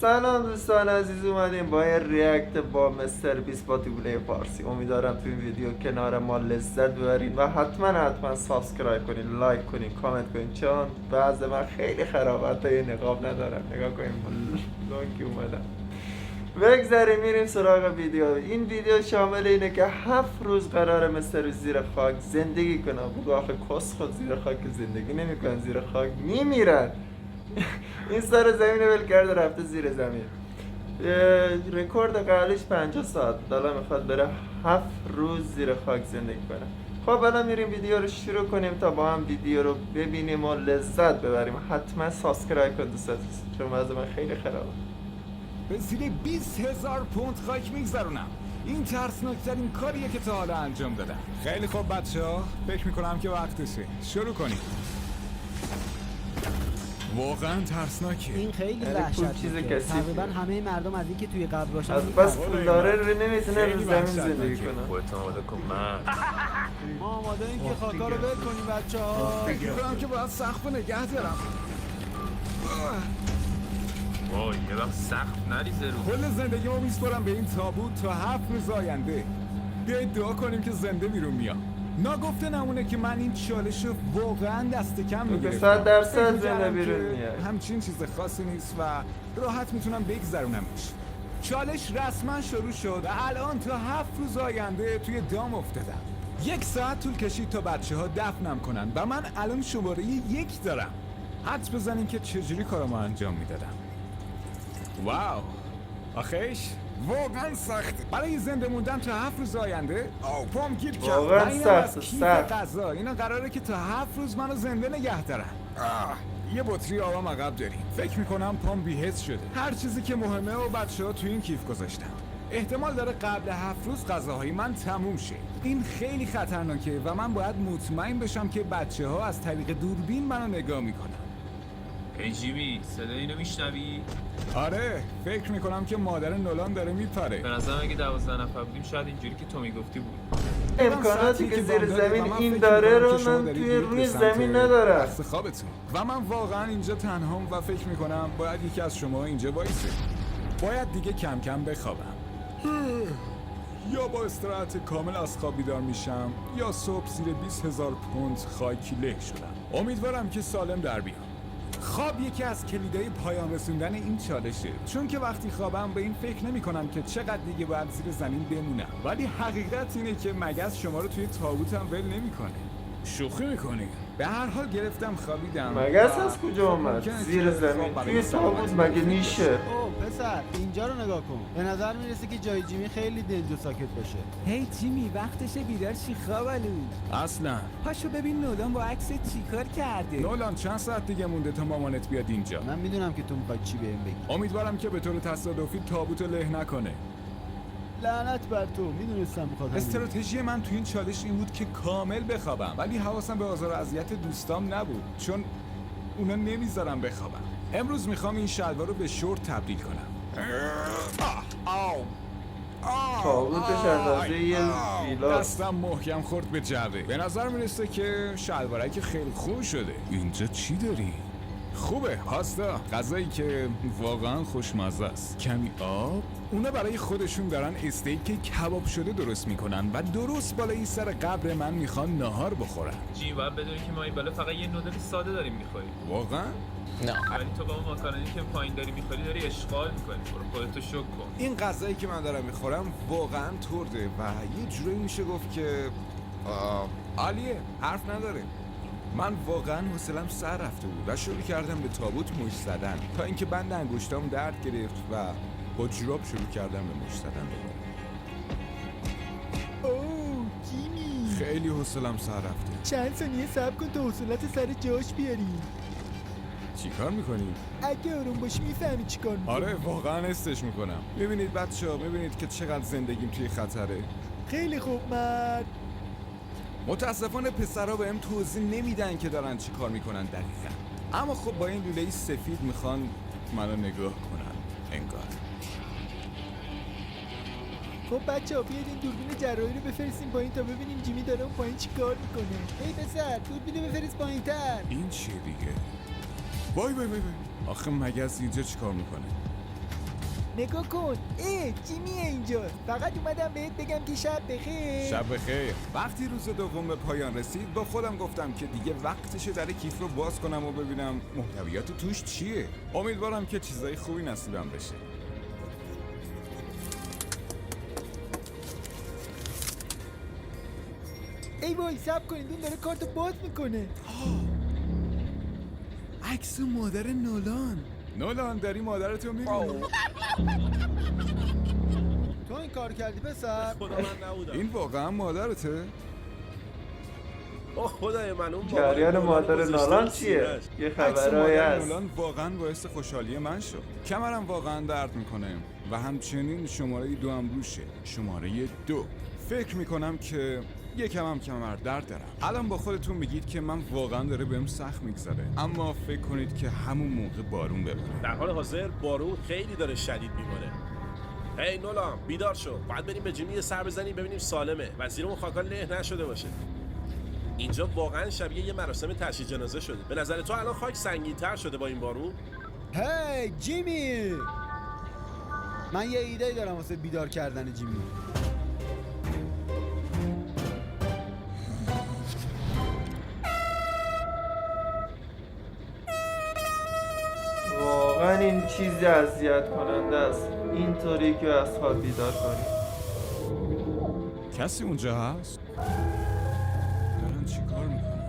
سلام دوستان عزیز، اومدیم با یه ریاکت با مستر بیست با دوبله فارسی. امیدوارم تو این ویدیو کنار ما لذت ببرین و حتما سابسکرایب کنین، لایک کنین، کامنت کنین، چون بعض من خیلی خراب، حتی یه نقاب ندارم. نگاه کنین لونکی اومدم. بگذاریم میریم سراغ ویدیو. این ویدیو شامل اینه که 7 روز قرار مستر بیست زیر خاک زندگی کنه. بگو آخه کس خود زیر خاک زندگی نمیکنن، زیر خاک میمیرن. این سر زمین ول کرده رفته زیر زمین. رکورد قبلیش 50 ساعت، حالا میخواد بره 7 روز زیر خاک زندگی کنه. خب الان میریم ویدیو رو شروع کنیم تا با هم ویدیو رو ببینیم و لذت ببریم. حتما سابسکرایب کن دوست عزیز، چون وضع من خیلی خرابه. به زیر 20,000 پوند خاک میگذرونم. این ترسناکترین کاریه که تا حالا انجام دادم. خیلی خوب بچه‌ها، فکر میکنم که وقتشه شروع کنیم. واقعا ترسناکه. این خیلی پول وحشتناکه. چیز کثیفیه. تقریبا همه مردم از اینکه توی قبر باشن از می‌ترسن. بس پول داره رو نمیتونه رو خیلی زمین وحشتناکه. زندگی کنه. خودت آماده کن من. ما آماده این که خاکا رو ول کنیم بچه‌ها. فکر میکنم که باید سقف نگه دارم. وای یه وقت سخت نریزه رو. کل زندگیمو میسپارم به این تابوت تا 7 روز آینده. بیایید دعا کنیم که زنده بیرون میام. ناگفته نمونه که من این چالش رو واقعا دست کم میگرفتم. 100% فکر زنده می‌کردم بیرون که میاد. همچین چیز خاصی نیست و راحت میتونم بگذرونمش. چالش رسما شروع شد و الان تا 7 روز آینده توی دام افتادم. 1 ساعت طول کشید تا بچه‌ها دفنم کنن و من الان شماره 1 دارم. حدس بزنین که چجوری کارمو انجام میدادم. واو، آخیش واقعا سخته. برای زنده موندن تا 7 روز آینده پام گیر کرد. واقعاً و اینم از سخته، کیف سخت. غذا. اینا قراره که تا 7 روز منو زنده نگه دارن. یه بطری آبم عقب داریم. فکر میکنم پام بی‌حس شده. هر چیزی که مهمه و بچه‌ها تو این کیف گذاشتم. احتمال داره قبل 7 روز غذاهای من تموم شه. این خیلی خطرناکه و من باید مطمئن بشم که بچه‌ها از طریق دوربین منو نگاه میکنن. ای جیمی صدای اینو میشنوی؟ آره، فکر میکنم که مادر نولان داره میپره. به نظرم اگه 12 نفر بودیم شاید اینجوری که تو میگفتی بود. امکاناتی که زیر زمین این داره رو من توی روی زمین ندارم. دست خوابتون و من واقعا اینجا تنهام و فکر میکنم باید یکی از شما اینجا وایسه. باید دیگه کم کم بخوابم. یا با استراحت کامل از خواب بیدار میشم یا صبح زیر 20,000 پوند خاکی له شدم. امیدوارم که سالم در بیام. خواب یکی از کلیدهای پایان رسوندن این چالشه، چون که وقتی خوابم به این فکر نمی کنم که چقدر دیگه باید زیر زمین بمونم، ولی حقیقت اینه که مگس شما رو توی تابوتم ول نمیکنه. شوخی میکنی؟ به هر حال گرفتم خوابیدم. مگس و از کجا اومد؟ ممکنه زیر که زمین خواب برای توی سلامتی تابوت مگه مفید نیشه؟ اوه پسر، اینجا رو نگاه کن. به نظر میرسه که جای جیمی خیلی دنج و ساکت باشه. هی جیمی، وقتشه بیدار شی خوابالو. اصلا پاشو ببین نولان با عکس چیکار کرده. نولان چند ساعت دیگه مونده تا مامانت بیاد اینجا؟ من میدونم که تو میخوای چی بهم بگی. امیدوارم که به طور تصادفی تابوت رو له نکنه. لعنت بر تو، میدونستم میخواد همین. استراتژی من تو این چالش این بود که کامل بخوابم، ولی حواسم به آزار و اذیت دوستام نبود، چون اونا نمیذارم بخوابم. امروز میخوام این شلوار رو به شورت تبدیل کنم. تابوتش اندازه یه ویلاست. دستم محکم خورد به جعبه. به نظر میرسه که شلوارک خیلی خوب شده. اینجا چی داری؟ خوبه، پاستا، غذایی که واقعا خوشمزه است. کمی آب. اونا برای خودشون دارن استیک کباب شده درست میکنن و درست بالای سر قبر من میخوان ناهار بخورن. جیمی باید بدونی که ما این بالا فقط یه نودل ساده داریم میخوریم. واقعا؟ ولی تو با اون ماکارونی که پایین داری میخوری داری اشغال میکنی. برو خودتو شک کن. این غذایی که من دارم میخورم واقعا ترده و یه جورایی میشه گفت که عالیه، حرف نداره. من واقعا حوصله‌ام سر رفته بود و شروع کردم به تابوت مشت زدن تا اینکه بند انگشتام درد گرفت و با جوراب شروع کردم به مشت زدن. اوه جیمی، خیلی حوصله‌ام سر رفته. چند ثانیه صبر کن تا حوصلت سر جاش بیاری. چیکار میکنی؟ اگه آروم باشی میفهمی چیکار میکنی. آره واقعا استش میکنم. میبینید بچه‌ها، میبینید که چقدر زندگیم توی خطره. خیلی خوب مرد. متاسفانه پسرها بهم توضیح نمیدن که دارن چی کار میکنن دقیقا. اما خب با این لوله سفید میخوان منو نگاه کنن انگار. خب بچه‌ها بیاید این دوربین جراحی رو بفرستیم پایین تا ببینیم جیمی داره اون پایین چی کار میکنه. ای پسر، دوربین رو بفرست پایین‌تر. این چیه دیگه؟ وای وای وای وای. آخه مگس اینجا چیکار میکنه؟ نگاه کن. جیمیه اینجا. فقط اومدم بهت بگم که شب بخیر. شب بخیر. وقتی روز دوم به پایان رسید با خودم گفتم که دیگه وقتشه در کیف رو باز کنم و ببینم محتویات توش چیه. امیدوارم که چیزای خوبی نصیبم بشه. ای وای صبر کنید، اون داره کارتو باز میکنه. عکس مادر نولان داری مادرتو میبینی؟ تو این کار کردی پسر؟ خدا من نبودم. این واقعا مادرته؟ اوه خدای من اون جریان مادر نالان چیه؟ یه عکس خبرایی مادر هست. نولان واقعا باعث خوشحالی من شد. کمرم واقعا درد میکنه و همچنین شماره 2 هم روشه. شماره 2. فکر میکنم که یکم هم کمر درد دارم. الان با خودتون میگید که من واقعا داره بهم سخت میگذره، اما فکر کنید که همون موقع بارون بباره. در حال حاضر بارون خیلی داره شدید میباره. هی نولان بیدار شو، باید بریم به جیمی یه سر بزنیم ببینیم سالمه و زیرمون خاکا له نشده باشه. اینجا واقعا شبیه یه مراسم تشییع جنازه شده. به نظر تو الان خاک سنگین‌تر شده با این بارون؟ هی جیمی، من یه ایده دارم واسه بیدار کردن جیمی. واقعا این چیزی اذیت کننده است، اینطوری که از خواب بیدار کنی. کسی اونجا هست؟ دارن چی کار میکنن؟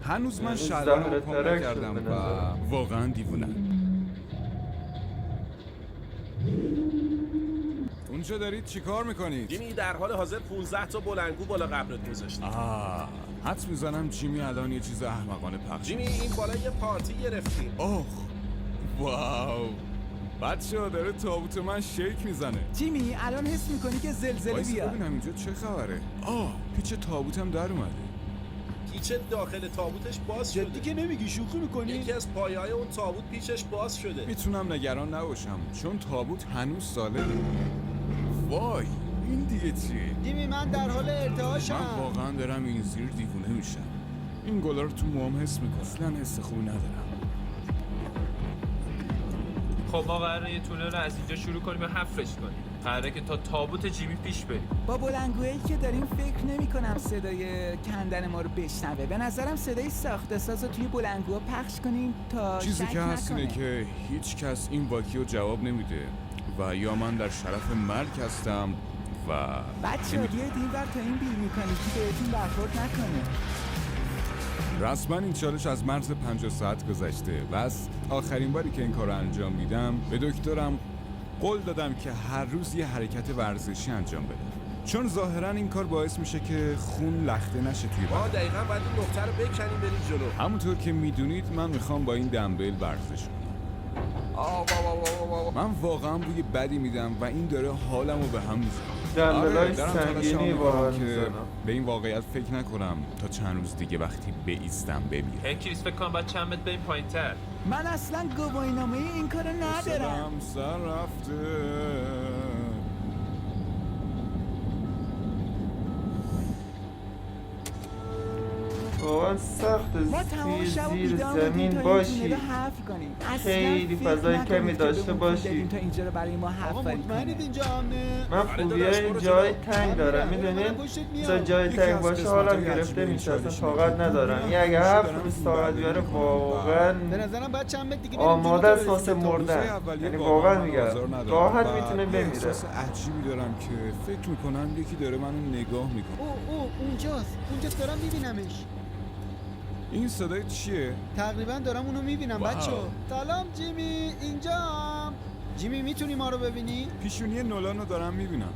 هنوز من یعنی شلوارم زهر رو پاک ترک شد نکردم به و نظرم. واقعا دیوونم. اونجا دارید چی کار میکنید؟ جیمی در حال حاضر 15 تا بلندگو بالا قبرت گذاشته. حدس میزنم جیمی الان یه چیز احمقانه پخش. جیمی این بالا یه پارتی گرفتیم. اوه واو، بچه‌ها داره تابوت من شیک میزنه. جیمی الان حس میکنی که زلزله وایسا بیاد. ببینم اینجا چه خبره. پیچ تابوتم در اومده. پیچ داخل تابوتش باز جدی شده. که نمیگی، شوخی میکنی؟ یکی از پایه‌های اون تابوت پیچش باز شده. میتونم نگران نباشم چون تابوت هنوز سالمه. وای این دیگه چیه؟ جیمی من در حال ارتعاشم. من واقعا دارم این زیر دیوونه میشم. این گلا رو تو موام حس میکنم. اصلا حس خوبی ندارم. خب ما قراره یه تونل رو از اینجا شروع کنیم و حفرش کنیم. قراره که تا تابوت جیمی پیش بریم. با بلندگویی که داریم فکر نمی کنم صدای کندن ما رو بشنوه. به نظرم صدای ساخته ساز رو توی بلندگوها پخش کنیم تا چیزی شک که هست نکنه. اینه که هیچ کس این واکی رو جواب نمیده و یا من در شرف مرگ هستم و بچه ها بیاید این ور تا این بیل میکنیکی بهتون برخورد نکنه. رسما این چالش از مرز 50 ساعت گذشته و از آخرین باری که این کار رو انجام میدم به دکترم قول دادم که هر روز یه حرکت ورزشی انجام بده، چون ظاهرا این کار باعث میشه که خون لخته نشه توی بدن. دقیقاً باید این نقطه رو بکنیم بریم جلو. همونطور که میدونید من میخوام با این دمبل ورزش کنم. من واقعا بوی بدی میدم و این داره حالمو به هم میزنه. دنبلای دارم سنگینی تلاشم واقعا میکنم که میزنم. به این واقعیت فکر نکنم تا چند روز دیگه وقتی بایستم بمیرم. هی کریس فکر کنم باید چند متر بریم پایین‌تر. من اصلا گواهینامه این کارو ندارم. سر رفته. واقعا سخت ما تمام شب زیر بیدار بودیم زمین تا این باشی. تونل رو حفر کنیم. اصلا خیلی فکر فضای نکنید کمی که داشته بهمون باشی. پول دادیم تا اینجا رو برای ما آقا حفر مطمئنید کنه. اینجا امنه؟ من آره خوبیه داداش، این برو جای جلو. تنگ دارم، من میدونید پشتت میام. تا جای یکی تنگ از باشه قسمت‌های حالم عجیب گرفته این میشه، اصلا چالش طاقت اینه. ندارم. یه اگه دارم 7 روز این طاقت بله بیاره می‌کنم. واقعا به نظرم باید چند متر دیگه بریم آماده جلو است تا واسه برسیم. روزهای مردن. اولیه یعنی واقعا واقعا من میگم آزار ندارم راحت و میتونه یه بمیره. احساس عجیبی دارم که فکر میکنم یکی داره منو نگاه میکنه. او اونجاست دارم میبینمش. این صدای چیه؟ تقریبا دارم اونو میبینم. واو. بچه سلام جیمی، اینجام. جیمی میتونی ما رو ببینی؟ پیشونی نولان رو دارم میبینم.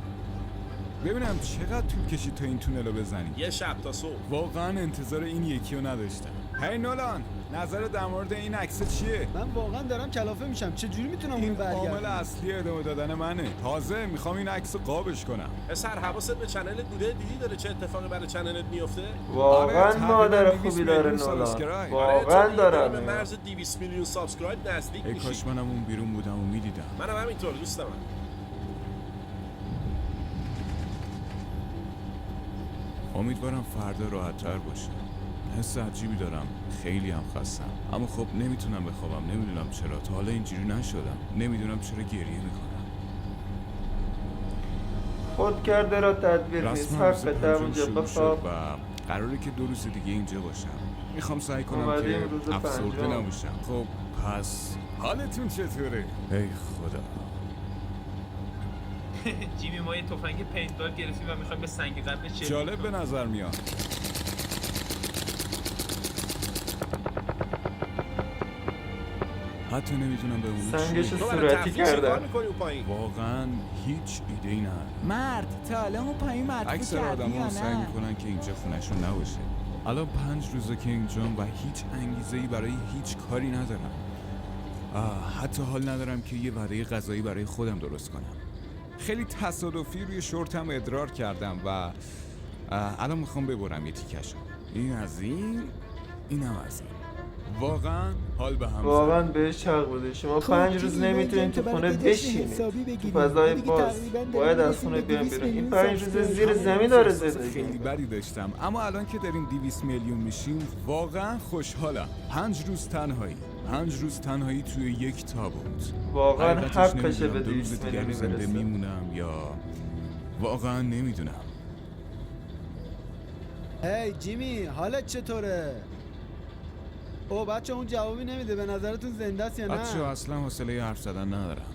ببینم چقدر طول کشید تا این تونل رو بزنیم. یه شب تا صبح. واقعا انتظار این یکی رو نداشتم. هی نولان، نظر در مورد این عکس چیه؟ من واقعا دارم کلافه میشم. چجوری میتونم اونو این عامل برگردم؟ اصلی ادامه دادن منه. تازه میخوام این عکس رو قابش کنم. پسر حواست به چنل بوده، دیدی داره چه اتفاقی برای چنلت میفته؟ واقعا آره، مادر تقریباً خوبی 200 داره میلیون نولان، سابسکرایب. واقعا به دارم. مرز 200 میلیون سابسکرایب نزدیک ای میشی. کاش منم اون بیرون بودم و میدیدم. منم همینطور دوست دارم. امیدوارم فردا راحت تر باشه. حس عجیبی دارم، خیلی هم خستم، اما خب نمیتونم بخوابم. نمیدونم چرا تا حالا اینجوری نشدم. نمیدونم چرا گریه میکنم. خود کرده را تدبیر نیست، رسما روز حق پنجم اونجا شروع بخواب. شد و قراره که 2 روز دیگه اینجا باشم. میخوام سعی کنم اومدیم که روز افسرده پنجم. نباشم. خب پس حالتون چطوره؟ ای خدا. جیمی ما یه تفنگ پینتبال گرفتیم و میخوایم به سنگ قبل چه جالب به نظر میاد. حتی نمیتونم به اون سنگش چیه. تو برای صورتی تفریح چی کار کردن. می‌کنی اون پایین؟ واقعا هیچ ایده ای ندارم. مرد تا حالا اون پایین مدفوع اکثر کردی آدم یا ها سعی نه؟ میکنن که اینجا خونشون نباشه. الان 5 روزه که اینجام و هیچ انگیزه‌ای برای هیچ کاری ندارم. حتی حال ندارم که یه وعده غذایی برای خودم درست کنم. خیلی تصادفی روی شورتم ادرار کردم و الان میخوام ببرم یه تیکشو. این از اینم از این. واقعا حال به هم واقعا زد. بهش حق بوده. شما خب، 5 روز جیمی، نمیتونین من تو که خونه برای جشن بشینید، حسابی تو بگیریم. فضای دیگه باز تقریباً داریم باید از می‌رسیم خونه به بیان 200 بیرون. این میلیون 5 روز سبسکرایبر. زیر همون زمین داره احساس زندگی خیلی می‌کنه. بدی داشتم، اما الان که داریم 200 میلیون میشیم واقعا خوشحالم. 5 روز تنهایی، 5 روز تنهایی توی یک تابوت. واقعا حقیقتش حقشه نمی‌دونم به دو روز 200 دیگر میلیون زنده برسه. میمونم یا واقعا نمیدونم. هی جیمی، حالت چطوره؟ او بچه اون جوابی نمیده، به نظرتون زنده است یا نه؟ بچه اصلا حوصله حرف زدن ندارم.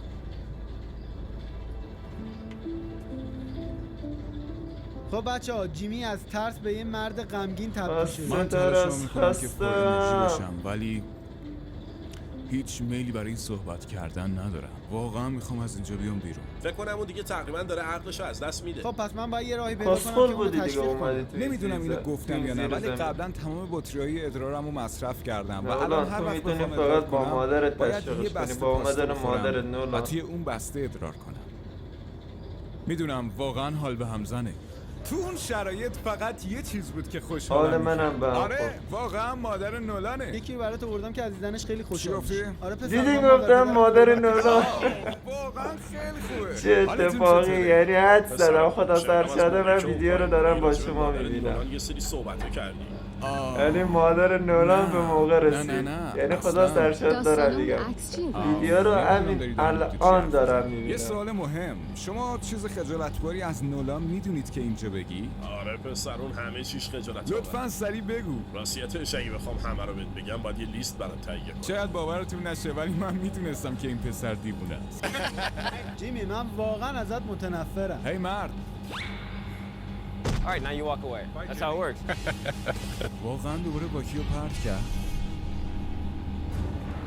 خب بچه ها، جیمی از ترس به یه مرد غمگین تبدیل بس. شده. من داره تلاش از میکنم که پر انرژی خستم. باشم ولی هیچ میلی برای این صحبت کردن ندارم. واقعا میخوام از اینجا بیام بیرون. فکر کنم اون دیگه تقریبا داره عقلشو از دست میده. خب پس من باید یه راهی پیدا کنم کسخل که اونو بودی دیگه تشویق اومدی کنم. توی نمیدونم زیر اینو گفتم یا نه، زیر ولی زمین. قبلا تمام بطری‌های ادرارمو مصرف کردم و نه، الان الان هر تو وقت میتونی بخوام فقط ادرار با کنم، مادرت باید تشویقش یه کنی، بسته با پاستا اومدن بخورم مادر و نولا. توی اون بسته ادرار کنم. میدونم واقعا حال به هم زنه. تو اون شرایط فقط یه چیز بود که خوشحالم حال می‌کرد. منم به هم آره خورد. واقعا مادر نولانه. یکی رو برات آوردم که از دیدنش خیلی خوشحال چی میشه. گفتی؟ آره پسر، دیدی من گفتم مادر پدرم نولا. واقعا خیلی خوبه. چه حالتون اتفاقی، چطوره؟ یعنی حد پسر، زدم خدا شنیدم از سرشده من مادر که ویدیو رو اون دارم با پایین شما مادر میبینم. نولان یه سری صحبت کردی. یعنی مادر نولان نه. به موقع نه، رسید. نه، نه. یعنی اصلا. خدا سرشد دارم دیگم. عکس چیه؟ ویدیو رو نمی‌دونم همین داری در مورد چی الان حرف دارم می‌زنی. یه میبینم. سوال مهم، شما چیز خجالتباری از نولان میدونید که اینجا بگی؟ آره پسر، اون همه چیش خجالت لطفاً سریع بگو. راستیتش اگه بخوام همه رو بهت بگم باید یه لیست برام تهیه کنم. شاید باورتون نشه ولی من میدونستم که این پسر دیوونه است. جیمی من واقعا ازت متنفرم. هی مرد، All right, now you walk away. That's how it works. واقعا دوباره با کیو پرت کرد؟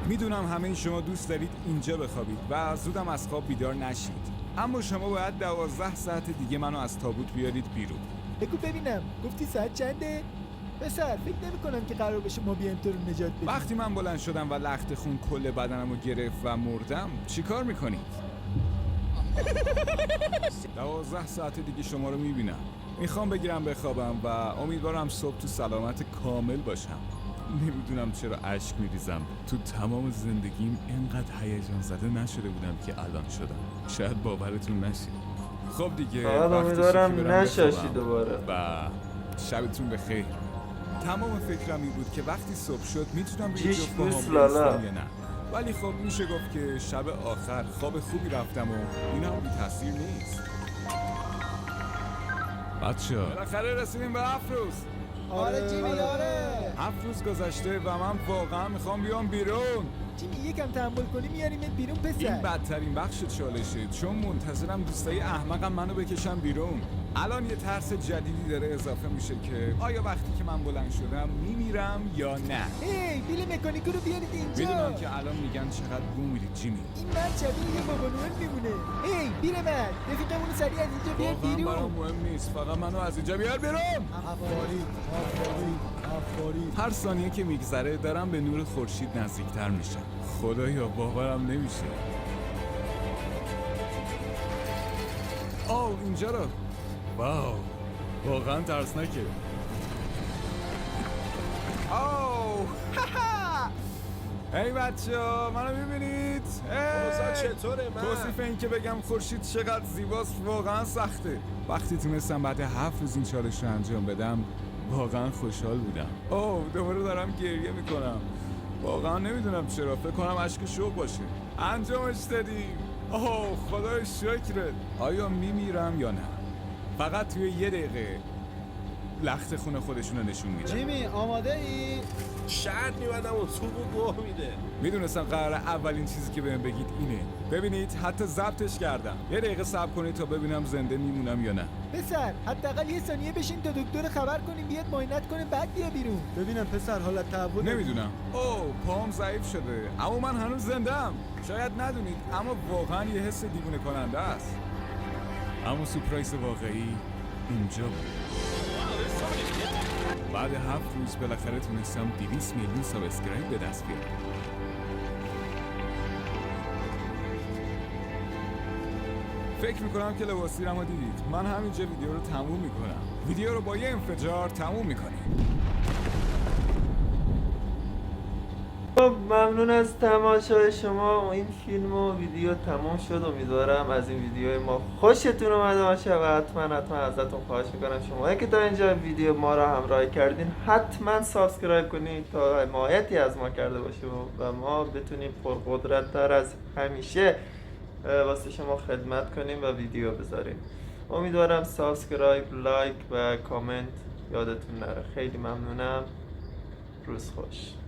میدونم همه شما دوست دارید اینجا بخوابید و زودم از خواب بیدار نشید، اما شما باید 12 ساعت دیگه منو از تابوت بیارید بیرون. بگو ببینم، گفتی ساعت چنده؟ پسر فکر نمی کنم که قرار بشه ما بیایم تو رو نجات بدیم. وقتی من بلند شدم و لخت خون کل بدنمو گرفت و مردم چیکار میکنید؟ 12 ساعت دیگه شما رو میبینم. میخوام بگیرم بخوابم و امیدوارم صبح تو سلامت کامل باشم. نمیدونم چرا اشک میریزم. تو تمام زندگیم اینقدر هیجان زده نشده بودم که الان شدم. شاید باورتون نشه. خب دیگه فقط وقتشه امیدوارم که برم نشاشی بخوابم. دوباره. و شبتون بخیر. تمام فکرم این بود که وقتی صبح شد میتونم روی جیش جفت پاهام دوست لالا. بیستم یا نه، ولی خب میشه گفت که شب آخر خواب خوبی رفتم و این هم بی تاثیر نیست. بچه‌ها بالاخره رسیدیم به 7 روز. آره جیمی آره. 7 روز گذشته و من واقعا میخوام بیام بیرون. جیمی یکم تحمل کنی میاریمت بیرون این پسر. بدترین بخش چالشه، چون منتظرم دوستای احمقم منو بکشن بیرون. الان یه ترس جدیدی داره اضافه میشه که آیا وقتی که من بلند شدم میمیرم یا نه. هی بیل مکانیکو رو بیارید اینجا. میدونم که الان میگن چقدر بو میرید جیمی. این مرد شبیه یه بابا نوئل میمونه. هی بیل من رفیقمون سریع از اینجا بیار واقعا بیرون. برام مهم نیست، فقط منو از اینجا بیار بیرون. آفرین آفرین آفرین. هر ثانیه که میگذره دارم به نور خورشید نزدیکتر میشم. خدایا باورم نمیشه. آو اینجا رو. واو واقعا ترسناکه. آو هی بچه‌ها منو میبینید؟ اوضاع چطوره من؟ توصیف این که بگم خورشید چقدر زیباست واقعا سخته. وقتی تونستم بعد 7 روز این چالش رو انجام بدم واقعا خوشحال بودم. اوه دوباره دارم گریه میکنم. واقعا نمیدونم چرا، فکر کنم اشک شوق باشه. انجامش دادیم. اوه خدای شکرت. آیا میمیرم یا نه؟ فقط توی 1 دقیقه لخت خونه خودشونو نشون میدن. جیمی آماده ای؟ شرط میبندم و توپ و گوه میده. میدونستم قراره اولین چیزی که بهم بگید اینه. ببینید حتی ضبطش کردم. 1 دقیقه صبر کنید تا ببینم زنده میمونم یا نه. پسر حداقل 1 ثانیه بشین تا دکتر خبر کنیم بیاد معاینت کنه بعد بیا بیرون. ببینم پسر حالت تحول نمیدونم. اوه پام ضعیف شده اما من هنوز زنده‌ام. شاید ندونید اما واقعا یه حس دیوونه کننده است. اما سورپرایز واقعی اینجا بود. بعد 7 روز بالاخره تونستم 200 میلیون سابسکرایب به دست بیارم. فکر میکنم که لباسیرم رو دیدید. من همینجا ویدیو رو تموم میکنم. ویدیو رو با یه انفجار تموم میکنیم. خب ممنون از تماشای شما. این فیلم و ویدیو تمام شد. امیدوارم از این ویدیو ما خوشتون اومده باشه و حتما ازتون خواهش میکنم شما که تا اینجا ویدیو ما رو همراهی کردین حتما سابسکرایب کنید تا حمایتی از ما کرده باشه و ما بتونیم پرقدرت تر از همیشه واسه شما خدمت کنیم و ویدیو بذاریم. امیدوارم سابسکرایب، لایک و کامنت یادتون نره. خیلی ممنونم. روز خوش.